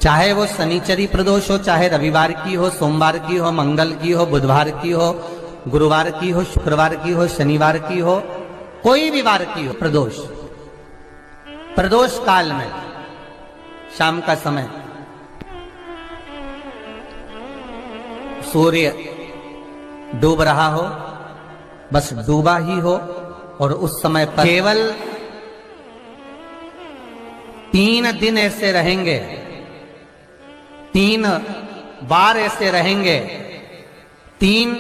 चाहे वो शनिचरी प्रदोष हो, चाहे रविवार की हो, सोमवार की हो, मंगल की हो, बुधवार की हो, गुरुवार की हो, शुक्रवार की हो, शनिवार की हो, कोई भी वार की हो प्रदोष, प्रदोष काल में शाम का समय सूर्य डूब रहा हो, बस डूबा ही हो, और उस समय पर केवल 3 दिन ऐसे रहेंगे, 3 बार ऐसे रहेंगे, 3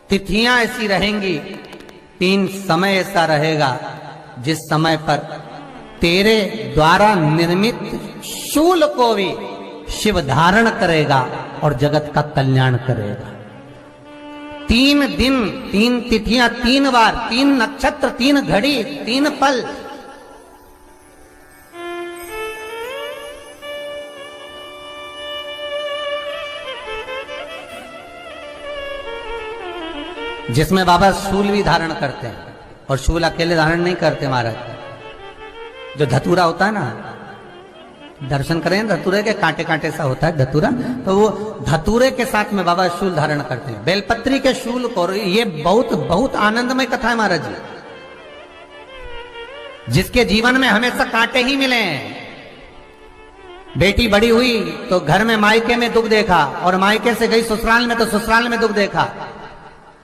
तिथियां ऐसी रहेंगी, 3 समय ऐसा रहेगा जिस समय पर तेरे द्वारा निर्मित शूल को भी शिव धारण करेगा और जगत का कल्याण करेगा। 3 दिन, 3 तिथियां, 3 बार, 3 नक्षत्र, 3 घड़ी, 3 पल। जिसमें बाबा शूल भी धारण करते हैं, और शूल अकेले धारण नहीं करते महाराज। जो धतूरा होता है ना, दर्शन करें धतूरे के, कांटे कांटे सा होता है धतूरा, तो वो धतूरे के साथ में बाबा शूल धारण करते हैं, बेलपत्री के शूल को। ये बहुत बहुत आनंदमय कथा है महाराज जी। जिसके जीवन में हमेशा कांटे ही मिले हैं। बेटी बड़ी हुई तो घर में मायके में दुख देखा, और मायके से गई ससुराल में तो ससुराल में दुख देखा।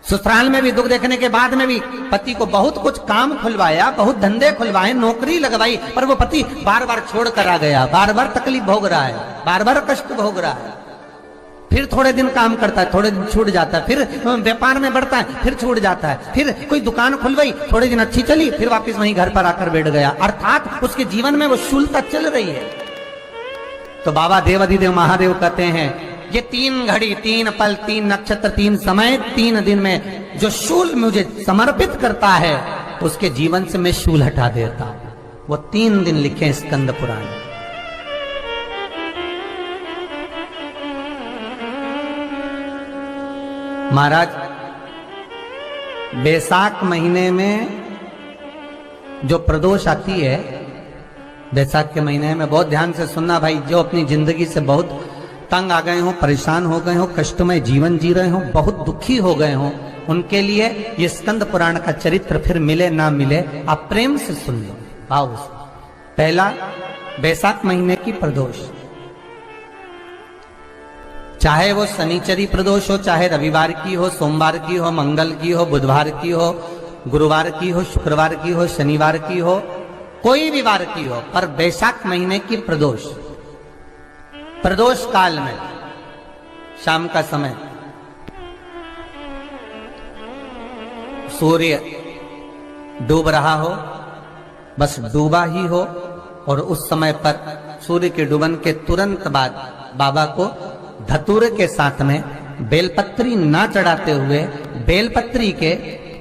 ससुराल में भी दुख देखने के बाद में भी पति को बहुत कुछ काम खुलवाया, बहुत धंधे खुलवाए, नौकरी लगवाई, पर वो पति बार बार छोड़ कर आ गया, बार बार तकलीफ भोग रहा है, बार बार कष्ट भोग रहा है। फिर थोड़े दिन काम करता है, थोड़े दिन छूट जाता है, फिर व्यापार में बढ़ता है, फिर छूट जाता है, फिर कोई दुकान खुलवाई, थोड़े दिन अच्छी चली, फिर वापस वहीं घर पर आकर बैठ गया। अर्थात उसके जीवन में वो शूलता चल रही है। तो बाबा देवाधिदेव महादेव कहते हैं, ये 3 घड़ी, 3 पल, 3 नक्षत्र, 3 समय, 3 दिन में जो शूल मुझे समर्पित करता है, उसके जीवन से मैं शूल हटा देता हूं। वो 3 दिन लिखे स्कंद पुराण। महाराज, बैसाख महीने में जो प्रदोष आती है, बैसाख के महीने में बहुत ध्यान से सुनना भाई, जो अपनी जिंदगी से बहुत तंग आ गए हो, परेशान हो गए हो, कष्टमय जीवन जी रहे हो, बहुत दुखी हो गए हो, उनके लिए ये स्कंद पुराण का चरित्र फिर मिले ना मिले, आप प्रेम से सुन लो भाव से। पहला, बैसाख महीने की प्रदोष, चाहे वो शनिचरी प्रदोष हो, चाहे रविवार की हो, सोमवार की हो, मंगल की हो, बुधवार की हो, गुरुवार की हो, शुक्रवार की हो, शनिवार की हो, कोई भी वार की हो, पर बैसाख महीने की प्रदोष, प्रदोष काल में शाम का समय सूर्य डूब रहा हो, बस डूबा ही हो, और उस समय पर सूर्य के डूबन के तुरंत बाद बाबा को धतूरे के साथ में बेलपत्री ना चढ़ाते हुए, बेलपत्री के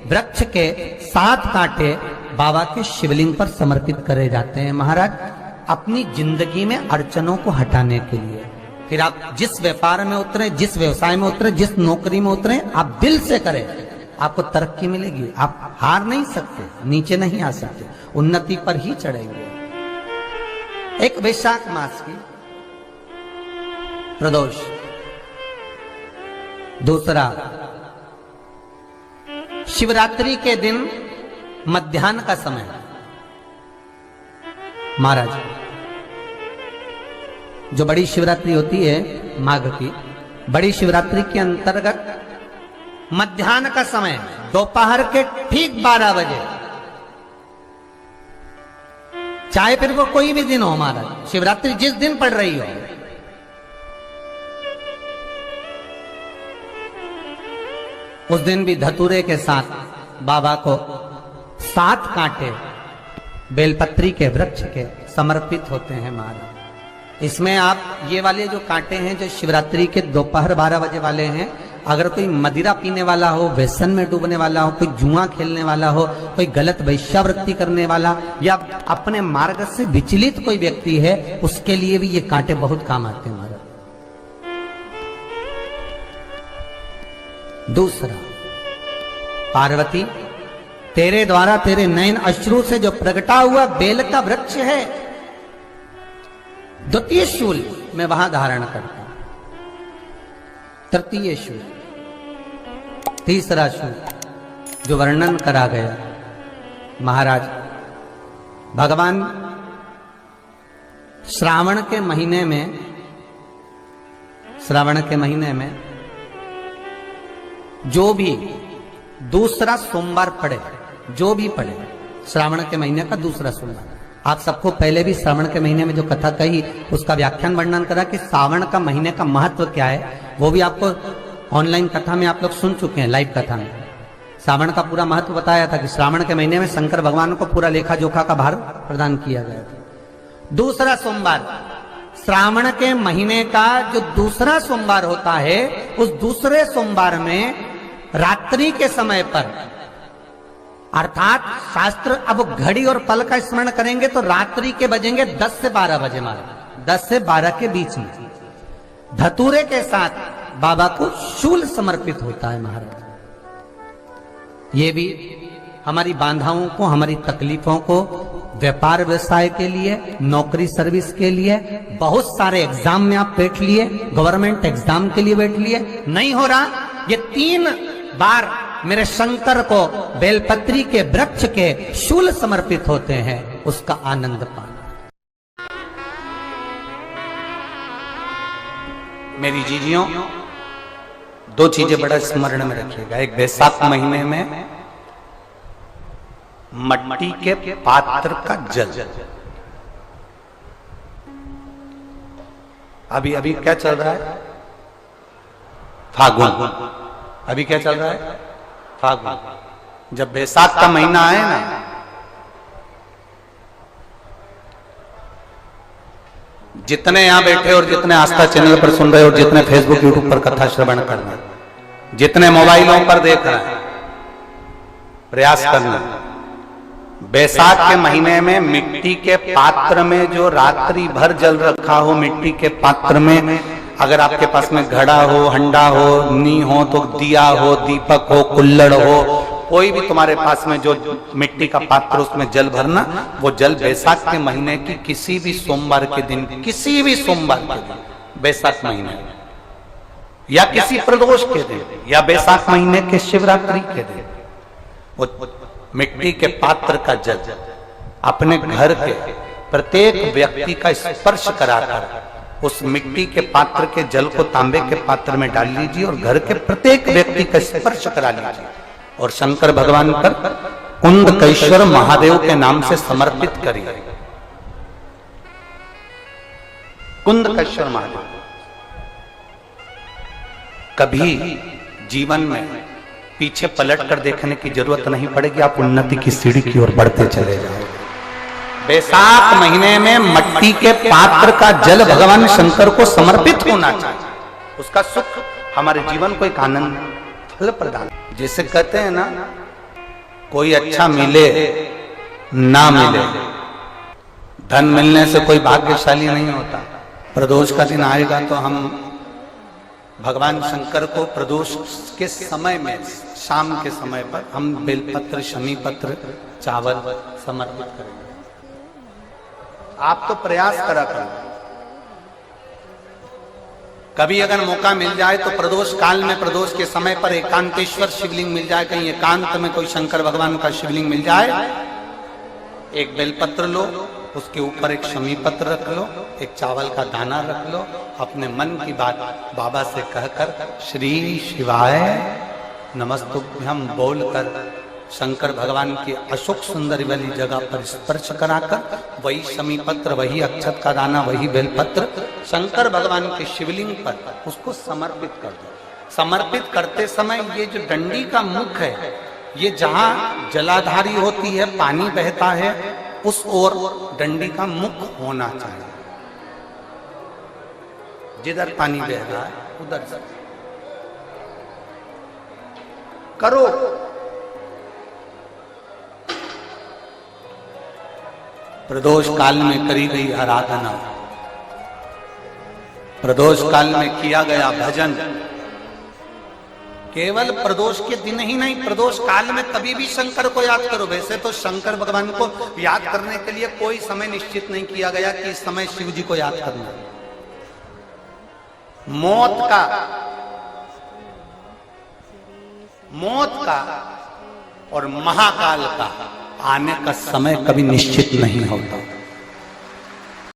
वृक्ष के 7 कांटे बाबा के शिवलिंग पर समर्पित करे जाते हैं महाराज, अपनी जिंदगी में अड़चनों को हटाने के लिए। फिर आप जिस व्यापार में उतरे, जिस व्यवसाय में उतरे, जिस नौकरी में उतरे, आप दिल से करें, आपको तरक्की मिलेगी। आप हार नहीं सकते, नीचे नहीं आ सकते, उन्नति पर ही चढ़ेंगे। एक वैशाख मास की प्रदोष। दूसरा, शिवरात्रि के दिन मध्याह्न का समय महाराज, जो बड़ी शिवरात्रि होती है माघ की, बड़ी शिवरात्रि के अंतर्गत मध्याह्न का समय, दोपहर के ठीक 12 बजे, चाहे फिर वो कोई भी दिन हो महाराज, शिवरात्रि जिस दिन पड़ रही हो, उस दिन भी धतूरे के साथ बाबा को 7 कांटे बेलपत्री के वृक्ष के समर्पित होते हैं महाराज। इसमें आप ये वाले जो कांटे हैं, जो शिवरात्रि के दोपहर 12 बजे वाले हैं, अगर कोई मदिरा पीने वाला हो, व्यसन में डूबने वाला हो, कोई जुआ खेलने वाला हो, कोई गलत वैश्यावृत्ति करने वाला, या अपने मार्ग से विचलित कोई व्यक्ति है, उसके लिए भी ये कांटे बहुत काम आते हैं महाराज। दूसरा, पार्वती, तेरे द्वारा तेरे नयन अश्रु से जो प्रगटा हुआ बेल का वृक्ष है, द्वितीय शूल मैं वहां धारण करता हूं, तृतीय शूल, तीसरा शूल जो वर्णन करा गया महाराज भगवान श्रावण के महीने में जो भी दूसरा सोमवार पड़े, जो भी पड़े श्रावण के महीने का दूसरा सोमवार, आप सबको पहले भी श्रावण के महीने में जो कथा कही उसका व्याख्यान वर्णन करा कि श्रावण का महीने का महत्व क्या है, वो भी आपको ऑनलाइन कथा में आप लोग सुन चुके हैं, लाइव कथा में श्रावण का पूरा महत्व बताया था कि श्रावण के महीने में शंकर भगवान को पूरा लेखा जोखा का भार प्रदान किया गया था। दूसरा सोमवार, श्रावण के महीने का जो दूसरा सोमवार होता है, उस दूसरे सोमवार में रात्रि के समय पर, अर्थात शास्त्र अब घड़ी और पल का स्मरण करेंगे तो रात्रि के बजेंगे 10 से 12 बजे, महाराज 10 से 12 के बीच में धतूरे के साथ बाबा को शूल समर्पित होता है महाराज। ये भी हमारी बाधाओं को, हमारी तकलीफों को, व्यापार व्यवसाय के लिए, नौकरी सर्विस के लिए, बहुत सारे एग्जाम में आप बैठ लिए, गवर्नमेंट एग्जाम के लिए बैठ लिए, नहीं हो रहा, ये 3 बार मेरे शंकर को बेलपत्री के वृक्ष के शूल समर्पित होते हैं, उसका आनंद पाना। मेरी जीजियों, 2 चीजें बड़ा स्मरण में रखिएगा। एक बैसाख महीने में मट्टी के पात्र का जल, अभी अभी क्या चल रहा है, फागुन, अभी क्या चल रहा है, फागुन। जब बैसाख का महीना आए ना, जितने यहां बैठे और जितने आस्था चैनल पर सुन रहे और जितने फेसबुक यूट्यूब पर कथा श्रवण कर रहे, जितने मोबाइलों पर देख रहे हैं, प्रयास करना, बैसाख के महीने में मिट्टी के पात्र में जो रात्रि भर जल रखा हो, मिट्टी के पात्र में, अगर आपके पास में घड़ा हो, हंडा हो, नी हो, तो दिया हो, दीपक हो, कुल्लड़ हो, कोई भी तुम्हारे पास में जो मिट्टी का पात्र, उसमें जल भरना। वो जल बैसाख के महीने की किसी भी सोमवार के दिन, किसी भी सोमवार के दिन, बैसाख महीने या किसी प्रदोष के दिन या बैसाख महीने के शिवरात्रि के दिन, वो मिट्टी के पात्र का जल अपने घर के प्रत्येक व्यक्ति का स्पर्श कराकर उस मिट्टी के पात्र के जल को तांबे के पात्र में डाल लीजिए और घर के प्रत्येक व्यक्ति का स्पर्श करा लीजिए और शंकर भगवान पर कुंदकेश्वर महादेव के नाम से समर्पित करिए। कुंदकेश्वर महादेव, कभी जीवन में पीछे पलट कर देखने की जरूरत नहीं पड़ेगी, आप उन्नति की सीढ़ी की ओर बढ़ते चले जाओगे। बैसाख महीने में मट्टी के पात्र का जल भगवान शंकर को समर्पित होना चाहिए, उसका सुख हमारे जीवन को एक आनंद फल प्रदान। जैसे कहते हैं ना, कोई अच्छा मिले ना मिले, धन मिलने से कोई भाग्यशाली नहीं होता। प्रदोष का दिन आएगा तो हम भगवान शंकर को प्रदोष के समय में, शाम के समय पर हम बेलपत्र, शमी पत्र, चावल समर्पित करेंगे। आप तो प्रयास करा करो, कभी अगर मौका मिल जाए तो प्रदोष काल में, प्रदोष के समय पर एकांतेश्वर शिवलिंग मिल जाए, कहीं एकांत में कोई शंकर भगवान का शिवलिंग मिल जाए, एक बेलपत्र लो, उसके ऊपर एक शमी पत्र रख लो, एक चावल का दाना रख लो, अपने मन की बात बाबा से कहकर श्री शिवाय नमस्तुभ्यं बोलकर शंकर भगवान की अशोक सुंदरी वाली जगह पर स्पर्श कराकर वही शमी पत्र, वही अक्षत का दाना, वही बेलपत्र शंकर भगवान के शिवलिंग पर उसको समर्पित कर दो। समर्पित करते समय ये जो डंडी का मुख है, ये जहां जलाधारी होती है, पानी बहता है, उस ओर डंडी का मुख होना चाहिए। जिधर पानी बह रहा है उधर से करो। प्रदोष काल में करी गई आराधना, प्रदोष काल में किया गया भजन, केवल प्रदोष के दिन ही नहीं, प्रदोष काल में कभी भी शंकर को याद करो। वैसे तो शंकर भगवान को याद करने के लिए कोई समय निश्चित नहीं किया गया कि इस समय शिव जी को याद करना। मौत का और महाकाल का आने का समय कभी निश्चित नहीं होता।